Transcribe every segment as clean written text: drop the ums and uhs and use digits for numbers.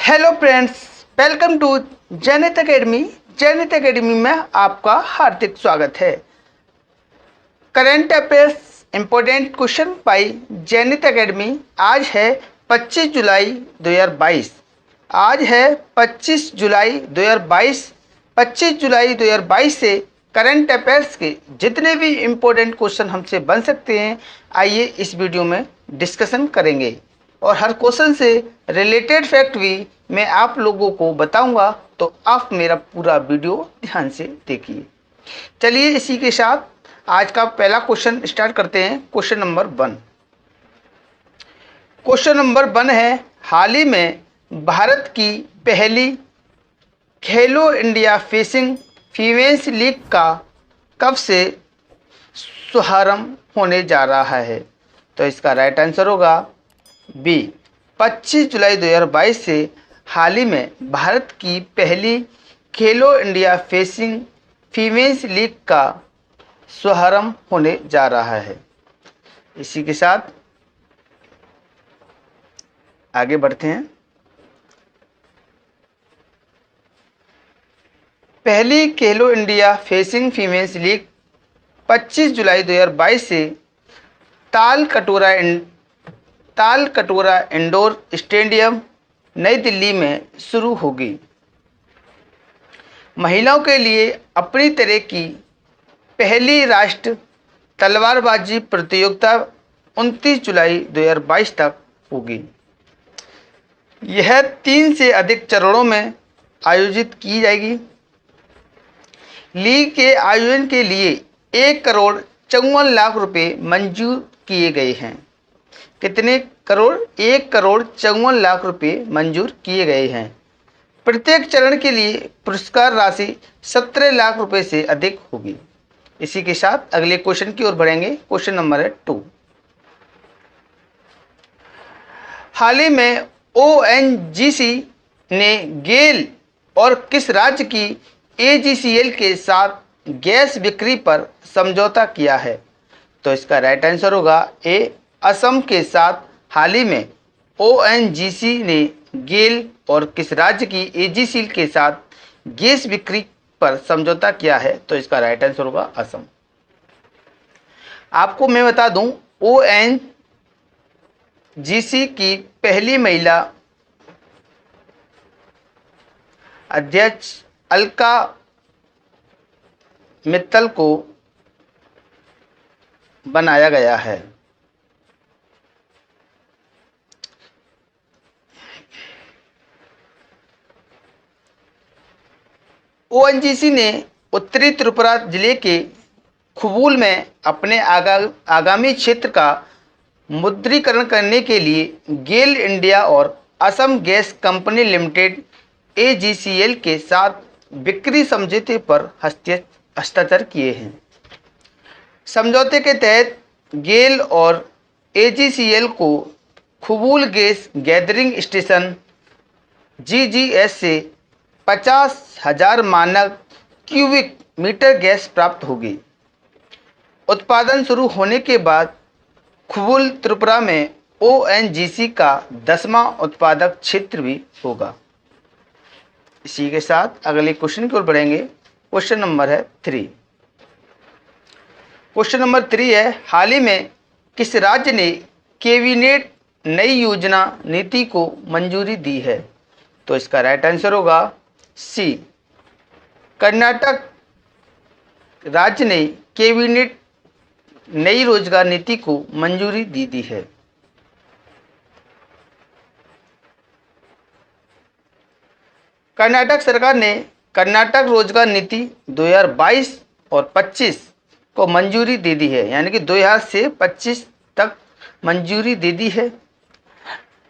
Hello friends, welcome to Jainit academy. Jainit academy में आपका हार्दिक स्वागत है। Current affairs important question by Jainit academy. आज है 25 जुलाई 2022। आज है 25 जुलाई 2022। 25 जुलाई 2022 से करंट अफेयर्स के जितने भी इम्पोर्टेंट क्वेश्चन हमसे बन सकते हैं, आइए इस वीडियो में डिस्कशन करेंगे और हर क्वेश्चन से रिलेटेड फैक्ट भी मैं आप लोगों को बताऊंगा, तो आप मेरा पूरा वीडियो ध्यान से देखिए। चलिए इसी के साथ आज का पहला क्वेश्चन स्टार्ट करते हैं। Question number 1। क्वेश्चन नंबर 1 है, हाल ही में भारत की पहली खेलो इंडिया फेसिंग फीमेल्स लीग का कब से शुभारंभ होने जा रहा है? तो इसका राइट आंसर होगा बी, 25 जुलाई 2022 से हाल ही में भारत की पहली खेलो इंडिया फेसिंग फीमेल्स लीग का शुभारंभ होने जा रहा है। इसी के साथ आगे बढ़ते हैं। पहली खेलो इंडिया फेसिंग फीमेल्स लीग 25 जुलाई 2022 से ताल कटोरा इंडोर स्टेडियम नई दिल्ली में शुरू होगी। महिलाओं के लिए अपनी तरह की पहली राष्ट्रीय तलवारबाजी प्रतियोगिता 29 जुलाई 2022 तक होगी। यह 3 से अधिक चरणों में आयोजित की जाएगी। लीग के आयोजन के लिए 1,54,00,000 रुपये मंजूर किए गए हैं। कितने करोड़? 1,54,00,000 रुपये मंजूर किए गए हैं। प्रत्येक चरण के लिए पुरस्कार राशि 17 लाख रुपए से अधिक होगी। इसी के साथ अगले क्वेश्चन की ओर बढ़ेंगे। Question number 2। हाल ही में ओएनजीसी ने गेल और किस राज्य की एजीसीएल के साथ गैस बिक्री पर समझौता किया है? तो इसका राइट आंसर होगा ए, असम के साथ हाल ही में ओएनजीसी ने गेल और किस राज्य की एजीसीएल के साथ गैस बिक्री पर समझौता किया है? तो इसका राइट आंसर होगा असम। आपको मैं बता दूं, ओएनजीसी की पहली महिला अध्यक्ष अलका मित्तल को बनाया गया है। ओएनजीसी ने उत्तरी त्रिपुरा जिले के खुबुल में अपने आगामी क्षेत्र का मुद्रीकरण करने के लिए गेल इंडिया और Assam gas company limited AGCL के साथ बिक्री समझौते पर हस्ताक्षर किए हैं। समझौते के तहत गेल और एजीसीएल को खुबुल गैस गैदरिंग स्टेशन जीजीएस से 50,000 मानक क्यूबिक मीटर गैस प्राप्त होगी। उत्पादन शुरू होने के बाद खुबुल त्रिपुरा में ओएनजीसी का 10वां उत्पादक क्षेत्र भी होगा। इसी के साथ अगले क्वेश्चन की ओर बढ़ेंगे। क्वेश्चन नंबर है 3। क्वेश्चन नंबर 3 है, हाल ही में किस राज्य ने कैबिनेट नई योजना नीति को मंजूरी दी है? तो इसका राइट आंसर होगा सी, कर्नाटक राज्य ने कैबिनेट नई रोजगार नीति को मंजूरी दी है। कर्नाटक सरकार ने कर्नाटक रोजगार नीति 2022 और 25 को मंजूरी दे दी है, यानी कि 2000 से 25 तक मंजूरी दे दी है।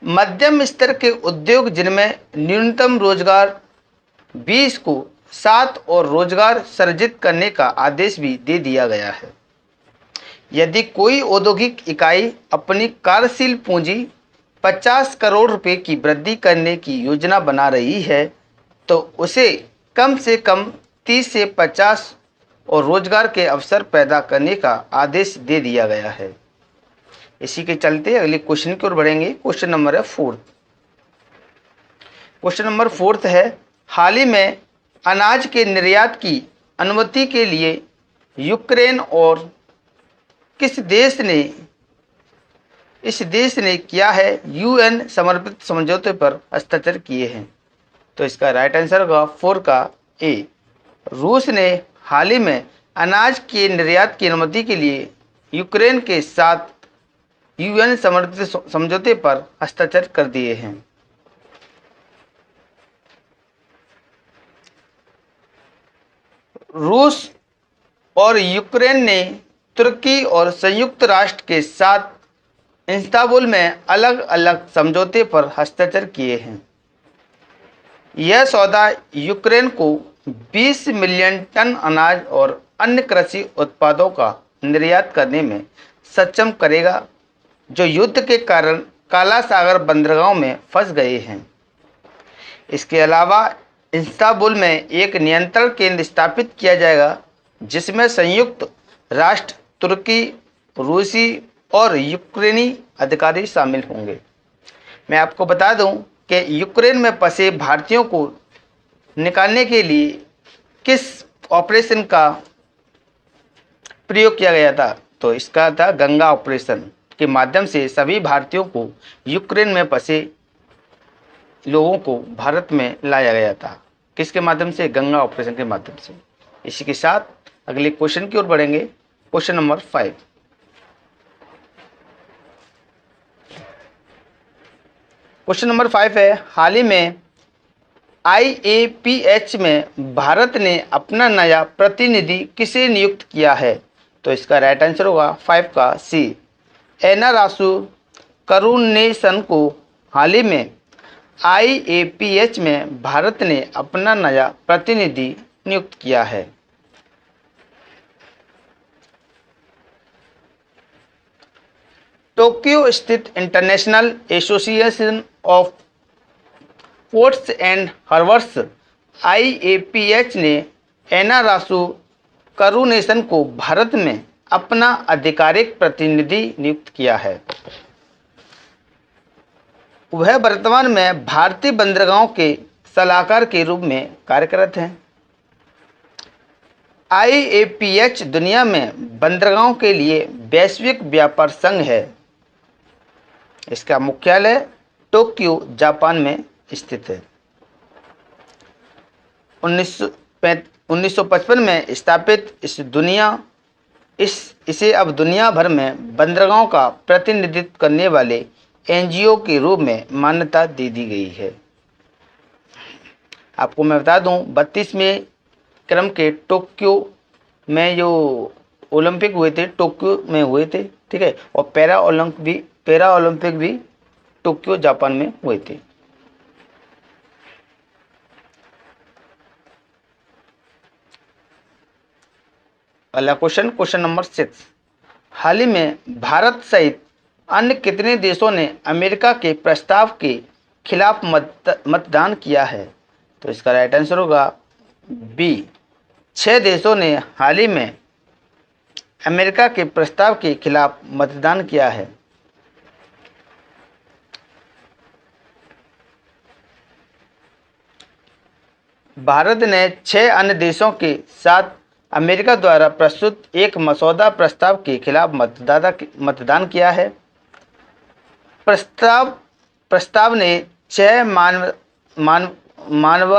मध्यम स्तर के उद्योग जिनमें न्यूनतम रोजगार 20 को 7 और रोजगार सृजित करने का आदेश भी दे दिया गया है। यदि कोई औद्योगिक इकाई अपनी कार्यशील पूंजी 50 करोड़ रुपए की वृद्धि करने की योजना बना रही है, तो उसे कम से कम 30 से 50 और रोजगार के अवसर पैदा करने का आदेश दे दिया गया है। इसी के चलते अगले क्वेश्चन की ओर बढ़ेंगे। क्वेश्चन नंबर है 4। क्वेश्चन नंबर 4 है, हाल ही में अनाज के निर्यात की अनुमति के लिए यूक्रेन और इस देश ने किया है यूएन समर्पित समझौते पर हस्ताक्षर किए हैं। तो इसका राइट आंसर होगा 4 का ए। रूस ने हाल ही में अनाज के निर्यात की अनुमति के लिए यूक्रेन के साथ यूएन समर्पित समझौते पर हस्ताक्षर कर दिए हैं। रूस और यूक्रेन ने तुर्की और संयुक्त राष्ट्र के साथ इस्तांबुल में अलग अलग समझौते पर हस्ताक्षर किए हैं। यह सौदा यूक्रेन को 20 मिलियन टन अनाज और अन्य कृषि उत्पादों का निर्यात करने में सक्षम करेगा, जो युद्ध के कारण काला सागर बंदरगाह में फंस गए हैं। इसके अलावा इस्तांबुल में एक नियंत्रण केंद्र स्थापित किया जाएगा, जिसमें संयुक्त राष्ट्र, तुर्की, रूसी और यूक्रेनी अधिकारी शामिल होंगे। मैं आपको बता दूं कि यूक्रेन में फंसे भारतीयों को निकालने के लिए किस ऑपरेशन का प्रयोग किया गया था? तो इसका था गंगा ऑपरेशन के माध्यम से सभी भारतीयों को, यूक्रेन में फंसे लोगों को भारत में लाया गया था। किसके माध्यम से? गंगा ऑपरेशन के माध्यम से। इसी के साथ अगले क्वेश्चन की ओर बढ़ेंगे। Question number 5। क्वेश्चन नंबर 5 है, हाल ही में IAPH में भारत ने अपना नया प्रतिनिधि किसे नियुक्त किया है? तो इसका राइट आंसर होगा 5 का सी, एनारासु करुणेसन को हाल ही में IAPH में भारत ने अपना नया प्रतिनिधि नियुक्त किया है। टोक्यो स्थित international association of ports and harbours IAPH ने एनारासु करुणेसन को भारत में अपना आधिकारिक प्रतिनिधि नियुक्त किया है। वह वर्तमान में भारतीय बंदरगाहों के सलाहकार के रूप में कार्यरत हैं। IAPH दुनिया में बंदरगाहों के लिए वैश्विक व्यापार संघ है। इसका मुख्यालय टोक्यो, जापान में स्थित है। 1955 में स्थापित इसे अब दुनिया भर में बंदरगाहों का प्रतिनिधित्व करने वाले NGO के रूप में मान्यता दे दी गई है। आपको मैं बता दूं, 32वें क्रम के टोक्यो में जो ओलंपिक हुए थे, टोक्यो में हुए थे, ठीक है, और पैरा ओलंपिक भी टोक्यो, जापान में हुए थे। अगला क्वेश्चन नंबर 6, हाल ही में भारत सहित अन्य कितने देशों ने अमेरिका के प्रस्ताव के खिलाफ मतदान किया है? तो इसका राइट आंसर होगा बी, 6 देशों ने हाल ही में अमेरिका के प्रस्ताव के खिलाफ मतदान किया है। भारत ने 6 अन्य देशों के साथ अमेरिका द्वारा प्रस्तुत एक मसौदा प्रस्ताव के खिलाफ मतदान किया है। प्रस्ताव ने 6 मानव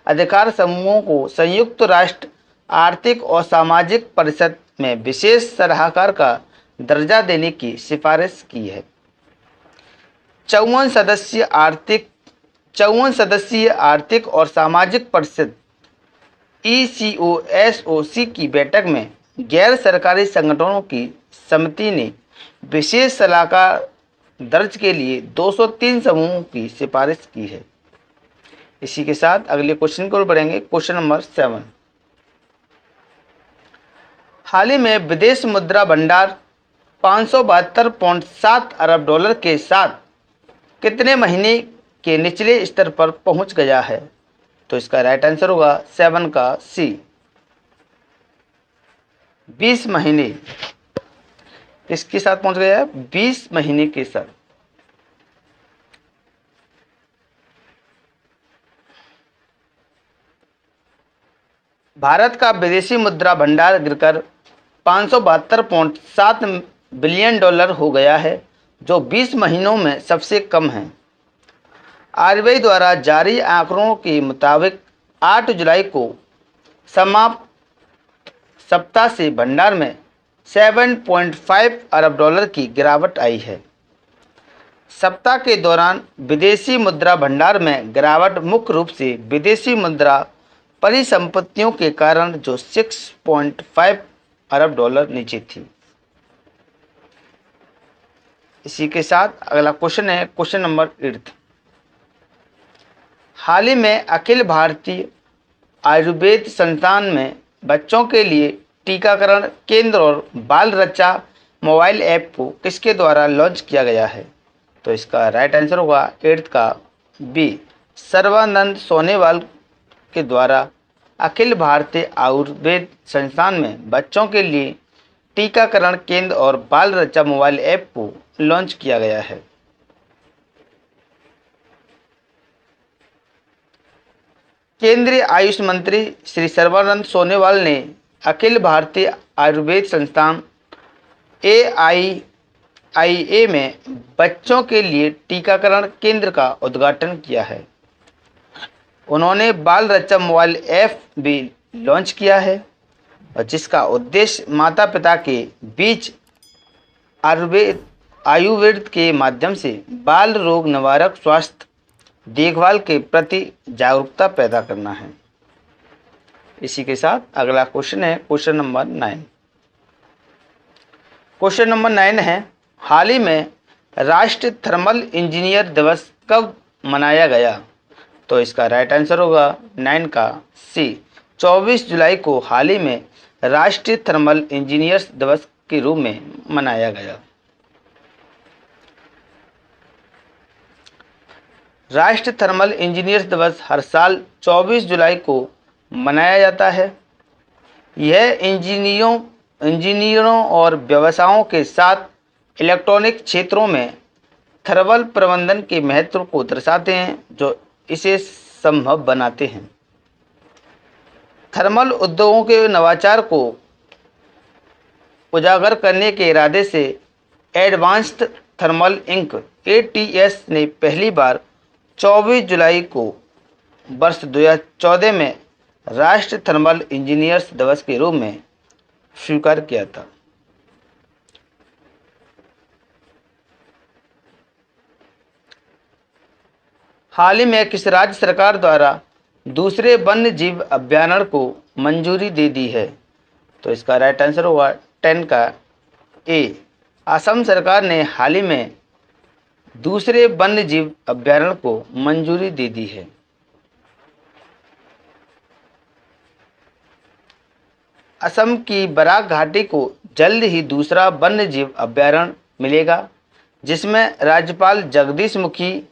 अधिकार समूहों को संयुक्त राष्ट्र आर्थिक और सामाजिक परिषद में विशेष सलाहकार का दर्जा देने की सिफारिश की है। 54 सदस्यीय आर्थिक और सामाजिक परिषद ECOSOC की बैठक में गैर सरकारी संगठनों की समिति ने विशेष सलाहकार दर्ज के लिए 203 समूहों की सिफारिश की है। इसी के साथ अगले क्वेश्चन की ओर बढ़ेंगे। क्वेश्चन नंबर 7, हाल ही में विदेश मुद्रा भंडार 572.7 अरब डॉलर के साथ कितने महीने के निचले स्तर पर पहुंच गया है? तो इसका राइट आंसर होगा 7 का सी, 20 महीने। किसके साथ पहुंच गया है? 20 महीने के साथ। भारत का विदेशी मुद्रा भंडार गिरकर 572.7 बिलियन डॉलर हो गया है, जो 20 महीनों में सबसे कम है। आरबीआई द्वारा जारी आंकड़ों के मुताबिक 8 जुलाई को समाप्त सप्ताह से भंडार में 7.5 अरब डॉलर की गिरावट आई है। सप्ताह के दौरान विदेशी मुद्रा भंडार में गिरावट मुख्य रूप से विदेशी मुद्रा परिसंपत्तियों के कारण, जो 6.5 अरब डॉलर नीचे थी। इसी के साथ अगला क्वेश्चन है क्वेश्चन नंबर 8। हाल ही में अखिल भारतीय आयुर्वेद संस्थान में बच्चों के लिए टीकाकरण केंद्र और बाल रक्षा मोबाइल ऐप को किसके द्वारा लॉन्च किया गया है? तो इसका राइट आंसर होगा 8th का बी, सर्बानंद सोनोवाल के द्वारा अखिल भारतीय आयुर्वेद संस्थान में बच्चों के लिए टीकाकरण केंद्र और बाल रक्षा मोबाइल ऐप को लॉन्च किया गया है। केंद्रीय आयुष मंत्री श्री सर्बानंद सोनोवाल ने अखिल भारतीय आयुर्वेद संस्थान AIIA में बच्चों के लिए टीकाकरण केंद्र का उद्घाटन किया है। उन्होंने बाल रक्षा मोबाइल ऐप भी लॉन्च किया है, और जिसका उद्देश्य माता पिता के बीच आयुर्वेद के माध्यम से बाल रोग निवारक स्वास्थ्य देखभाल के प्रति जागरूकता पैदा करना है। इसी के साथ अगला क्वेश्चन है क्वेश्चन नंबर 9। क्वेश्चन नंबर 9 है, हाल ही में राष्ट्रीय थर्मल इंजीनियर दिवस कब मनाया गया? तो इसका राइट आंसर होगा 9 का सी, 24 जुलाई को हाल ही में राष्ट्रीय थर्मल इंजीनियर्स दिवस के रूप में मनाया गया। राष्ट्रीय थर्मल इंजीनियर्स दिवस हर साल 24 जुलाई को मनाया जाता है। यह इंजीनियरों और व्यवसायों के साथ इलेक्ट्रॉनिक क्षेत्रों में थर्मल प्रबंधन के महत्व को दर्शाते हैं, जो इसे संभव बनाते हैं। थर्मल उद्योगों के नवाचार को उजागर करने के इरादे से एडवांस्ड थर्मल इंक ATS ने पहली बार 24 जुलाई को वर्ष 2014 में राष्ट्रीय थर्मल इंजीनियर्स दिवस के रूप में स्वीकार किया था। हाल ही में किस राज्य सरकार द्वारा दूसरे वन्य जीव अभयारण्य को मंजूरी दे दी है? तो इसका राइट आंसर होगा 10 का ए, असम सरकार ने हाल ही में दूसरे वन्य जीव अभयारण्य को मंजूरी दे दी है। असम की बराक घाटी को जल्द ही दूसरा वन्य जीव अभयारण्य मिलेगा, जिसमें राज्यपाल जगदीश मुखी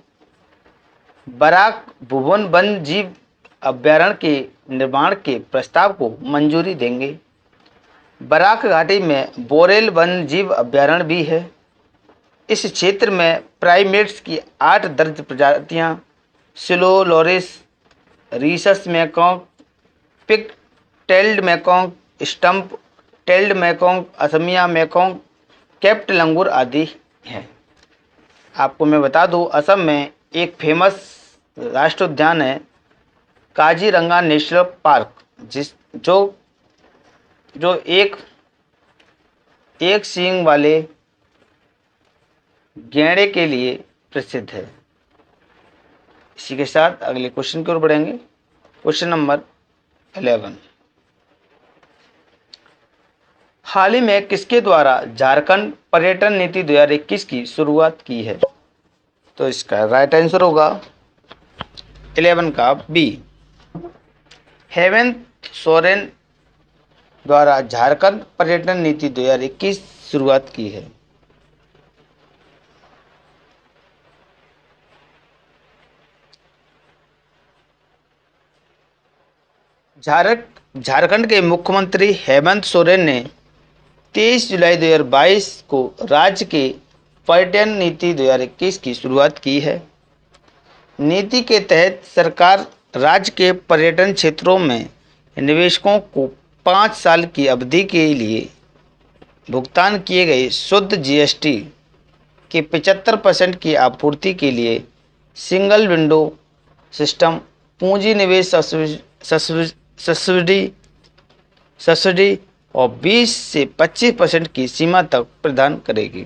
बराक भुवन वन्य जीव अभयारण्य के निर्माण के प्रस्ताव को मंजूरी देंगे। बराक घाटी में बोरेल वन्य जीव अभयारण्य भी है। इस क्षेत्र में प्राइमेट्स की 8 दर्ज प्रजातियां slow loris, rhesus macaque, pig tailed macaque, stump tailed macaque, असमिया मैकॉन्ग, कैप्ट लंगूर आदि हैं। आपको मैं बता दूं, असम में एक फेमस राष्ट्रीय उद्यान है काजीरंगा नेशनल पार्क, जो एक सींग वाले गैंडे के लिए प्रसिद्ध है। इसी के साथ अगले क्वेश्चन की ओर बढ़ेंगे। क्वेश्चन नंबर 11, हाल ही में किसके द्वारा झारखंड पर्यटन नीति 2021 की शुरुआत की है? तो इसका राइट आंसर होगा 11 का बी, हेमंत सोरेन द्वारा झारखंड पर्यटन नीति 2021 शुरुआत की है। झारखंड के मुख्यमंत्री हेमंत सोरेन ने 23 जुलाई 2022 को राज्य के पर्यटन नीति 2021 की शुरुआत की है। नीति के तहत सरकार राज्य के पर्यटन क्षेत्रों में निवेशकों को 5 साल की अवधि के लिए भुगतान किए गए शुद्ध जीएसटी के 75% की आपूर्ति के लिए सिंगल विंडो सिस्टम पूंजी निवेश सब्सिडी और 20 से 25% की सीमा तक प्रदान करेगी।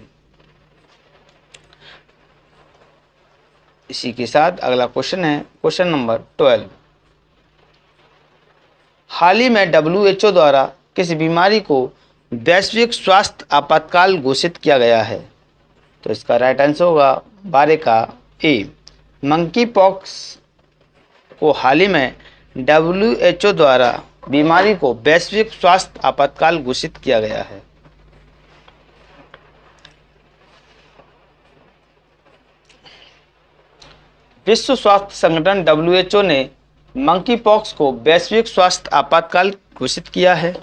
इसी के साथ अगला क्वेश्चन है क्वेश्चन नंबर 12। हाल ही में WHO द्वारा किस बीमारी को वैश्विक स्वास्थ्य आपातकाल घोषित किया गया है? तो इसका राइट आंसर होगा 12 का ए। मंकी पॉक्स को हाल ही में WHO द्वारा बीमारी को वैश्विक स्वास्थ्य आपातकाल घोषित किया गया है। विश्व स्वास्थ्य संगठन WHO ने मंकी पॉक्स को वैश्विक स्वास्थ्य आपातकाल घोषित किया है।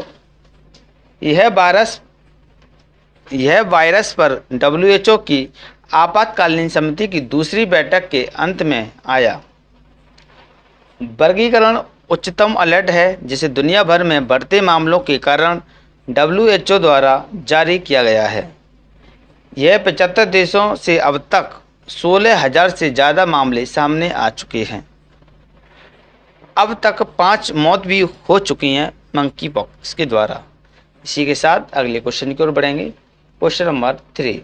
यह वायरस पर WHO की आपातकालीन समिति की दूसरी बैठक के अंत में आया। वर्गीकरण उच्चतम अलर्ट है जिसे दुनिया भर में बढ़ते मामलों के कारण WHO द्वारा जारी किया गया है। यह 75 देशों से अब तक 16,000 से ज़्यादा मामले सामने आ चुके हैं। अब तक 5 मौत भी हो चुकी हैं मंकी पॉक्स के द्वारा। इसी के साथ अगले क्वेश्चन की ओर बढ़ेंगे क्वेश्चन नंबर 3।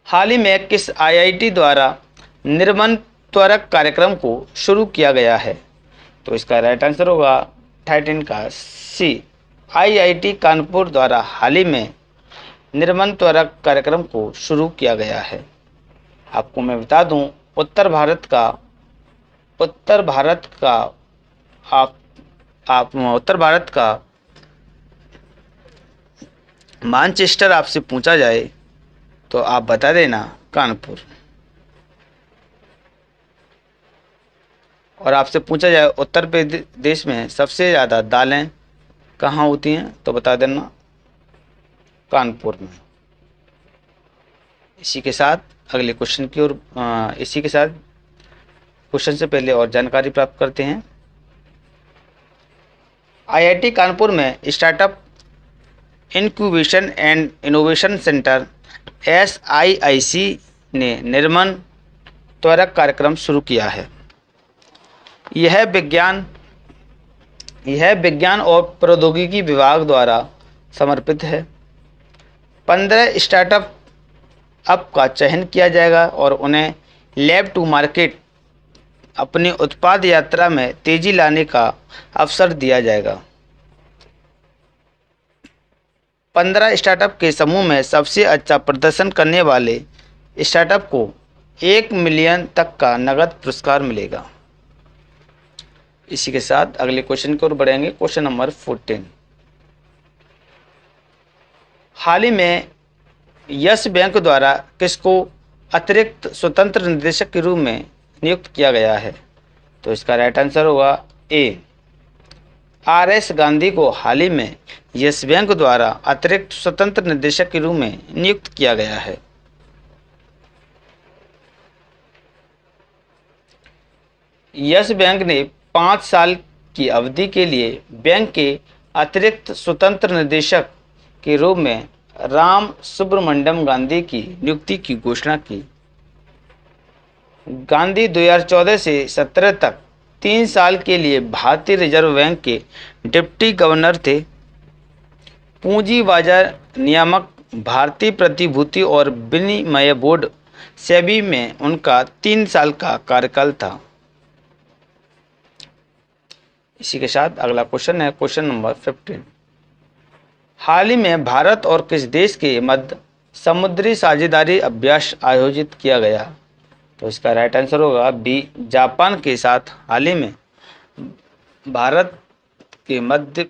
हाल ही में किस IIT द्वारा निर्मल त्वरक कार्यक्रम को शुरू किया गया है? तो इसका राइट आंसर होगा 13 का सी। IIT कानपुर द्वारा हाल ही में निर्मल त्वरक कार्यक्रम को शुरू किया गया है। आपको मैं बता दूं उत्तर भारत का मानचेस्टर आपसे पूछा जाए तो आप बता देना कानपुर, और आपसे पूछा जाए उत्तर प्रदेश में सबसे ज़्यादा दालें कहाँ होती हैं तो बता देना कानपुर में। इसी के साथ अगले क्वेश्चन की ओर इसी के साथ क्वेश्चन से पहले और जानकारी प्राप्त करते हैं। IIT कानपुर में startup incubation and innovation centre SIIC ने निर्मल त्वरक कार्यक्रम शुरू किया है। यह विज्ञान और प्रौद्योगिकी विभाग द्वारा समर्पित है। 15 स्टार्टअप का चयन किया जाएगा और उन्हें लैब टू मार्केट अपनी उत्पाद यात्रा में तेजी लाने का अवसर दिया जाएगा। 15 स्टार्टअप के समूह में सबसे अच्छा प्रदर्शन करने वाले स्टार्टअप को 1 मिलियन तक का नगद पुरस्कार मिलेगा। इसी के साथ अगले क्वेश्चन की ओर बढ़ेंगे क्वेश्चन नंबर 14। हाल ही में यस बैंक द्वारा किसको अतिरिक्त स्वतंत्र निदेशक के रूप में नियुक्त किया गया है? तो इसका राइट आंसर होगा ए। RS गांधी को हाल ही में यस बैंक द्वारा अतिरिक्त स्वतंत्र निदेशक के रूप में नियुक्त किया गया है। यस बैंक ने 5 साल की अवधि के लिए बैंक के अतिरिक्त स्वतंत्र निदेशक के रूप में राम सुब्रमण्यम गांधी की नियुक्ति की घोषणा की। गांधी 2014 से 17 तक 3 साल के लिए भारतीय रिजर्व बैंक के डिप्टी गवर्नर थे। पूंजी बाजार नियामक, भारतीय प्रतिभूति और विनिमय बोर्ड सेबी में उनका 3 साल का कार्यकाल था। इसी के साथ अगला क्वेश्चन है क्वेश्चन नंबर 15। हाल ही में भारत और किस देश के मध्य समुद्री साझेदारी अभ्यास आयोजित किया गया? तो इसका राइट आंसर होगा बी। जापान के साथ हाल ही में भारत के मध्य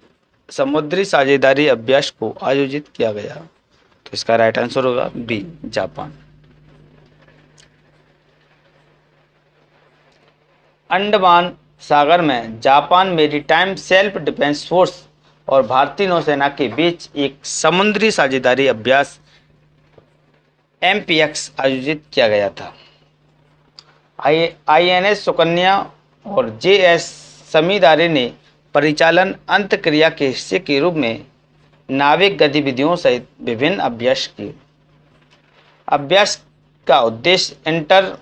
समुद्री साझेदारी अभ्यास को आयोजित किया गया। तो इसका राइट आंसर होगा बी, जापान। अंडमान सागर में Japan maritime self defence force और भारतीय नौसेना के बीच एक समुद्री साझेदारी अभ्यास MPX आयोजित किया गया था। INS सुकन्या और JS समीदारे ने परिचालन अंतक्रिया के हिस्से के रूप में नाविक गतिविधियों सहित विभिन्न अभ्यास किए। अभ्यास का उद्देश्य इंटरऑपरेबिलिटी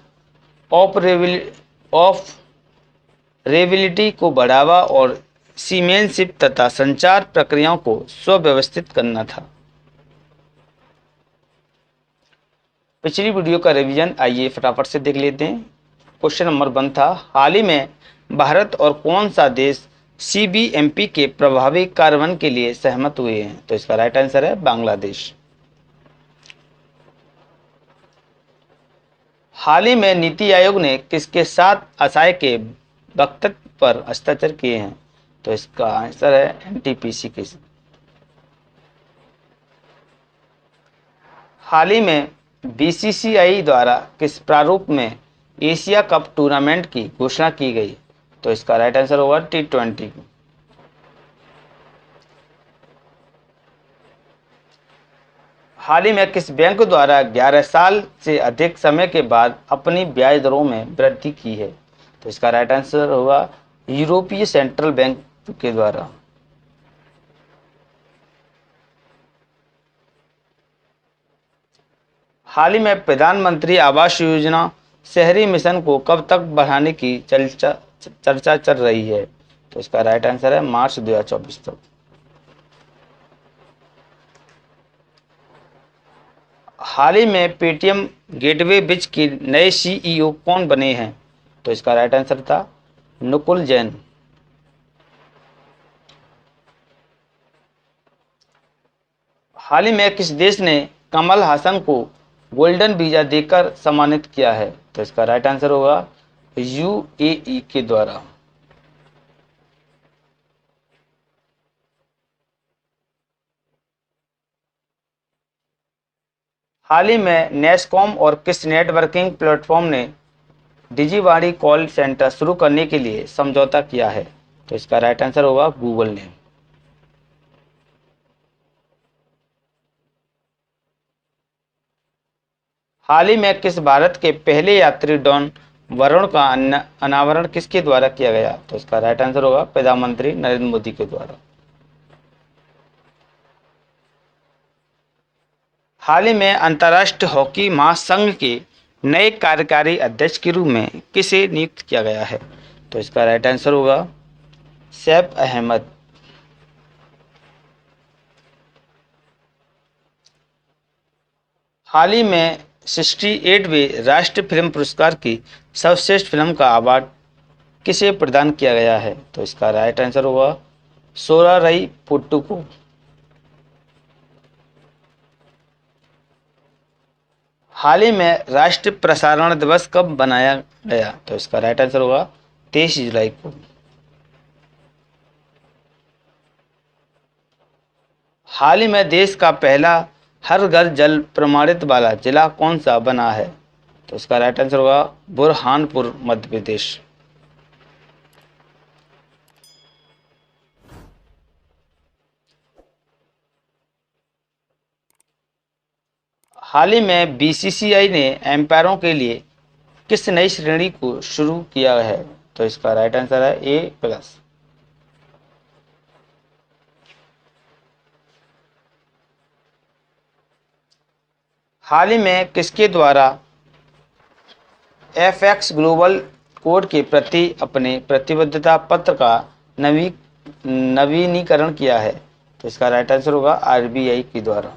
को बढ़ावा और सीमेनशिप तथा संचार प्रक्रियाओं को सुव्यवस्थित करना था। पिछली वीडियो का रिवीजन आइए फटाफट से देख लेते हैं। क्वेश्चन नंबर 1 था, हाल ही में भारत और कौन सा देश CBMP के प्रभावी कार्यान्वयन के लिए सहमत हुए हैं? तो इसका राइट आंसर है बांग्लादेश। हाल ही में नीति आयोग ने किसके साथ असहाय के वक्तव्य पर हस्ताक्षर किए हैं? तो इसका आंसर है NTPC के। हाल ही में BCCI द्वारा किस प्रारूप में एशिया कप टूर्नामेंट की घोषणा की गई? तो इसका राइट आंसर होगा T20। हाल ही में किस बैंक द्वारा 11 साल से अधिक समय के बाद अपनी ब्याज दरों में वृद्धि की है? तो इसका राइट आंसर होगा यूरोपीय सेंट्रल बैंक के द्वारा। हाल ही में प्रधानमंत्री आवास योजना शहरी मिशन को कब तक बढ़ाने की चर्चा चल रही है? तो इसका राइट आंसर है मार्च 2024 तक। हाल ही में पेटीएम गेटवे बिच के नए CEO कौन बने हैं? तो इसका राइट आंसर था नुकुल जैन। हाल ही में किस देश ने कमल हासन को गोल्डन वीजा देकर सम्मानित किया है? तो इसका राइट आंसर होगा UAE के द्वारा। हाल ही में नेस्कॉम और किस नेटवर्किंग प्लेटफॉर्म ने डिजीवाणी कॉल सेंटर शुरू करने के लिए समझौता किया है? तो इसका राइट आंसर होगा गूगल ने। हाल ही में किस भारत के पहले यात्री ड्रोन वरुण का अनावरण किसके द्वारा किया गया? तो इसका राइट आंसर होगा प्रधानमंत्री नरेंद्र मोदी के द्वारा। हाल ही में अंतर्राष्ट्रीय हॉकी महासंघ के नए कार्यकारी अध्यक्ष के रूप में किसे नियुक्त किया गया है? तो इसका राइट आंसर होगा सैफ अहमद। हाल ही में 68वें राष्ट्रीय फिल्म पुरस्कार की सर्वश्रेष्ठ फिल्म का अवार्ड किसे प्रदान किया गया है? तो इसका राइट आंसर होगा सोरारई पोट्टू को। हाल ही में राष्ट्रीय प्रसारण दिवस कब बनाया गया? तो इसका राइट आंसर होगा 23 जुलाई को। हाल ही में देश का पहला हर घर जल प्रमाणित वाला जिला कौन सा बना है? तो इसका राइट आंसर होगा बुरहानपुर मध्य प्रदेश। हाल ही में BCCI ने एम्पायरों के लिए किस नई श्रेणी को शुरू किया है? तो इसका राइट आंसर है A+। हाल ही में किसके द्वारा FX ग्लोबल कोड के प्रति अपने प्रतिबद्धता पत्र का नवीनीकरण किया है? तो इसका राइट आंसर होगा RBI के द्वारा।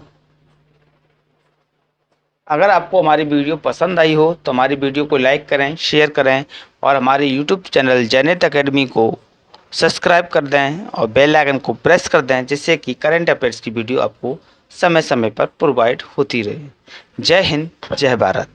अगर आपको हमारी वीडियो पसंद आई हो तो हमारी वीडियो को लाइक करें, शेयर करें और हमारे YouTube चैनल जैनेत एकेडमी को सब्सक्राइब कर दें और बेल आइकन को प्रेस कर दें, जिससे कि करंट अफेयर्स की वीडियो आपको समय समय पर प्रोवाइड होती रहे। जय हिंद, जय भारत।